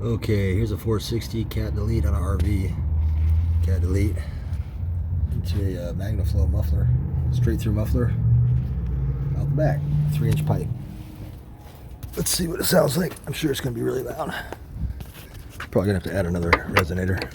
Okay, here's a 460 cat delete on an RV. Cat delete. It's a magna flow muffler, straight through muffler, out the back, 3-inch pipe. Let's see what it sounds like. I'm sure it's gonna be really loud. Probably gonna have to add another resonator.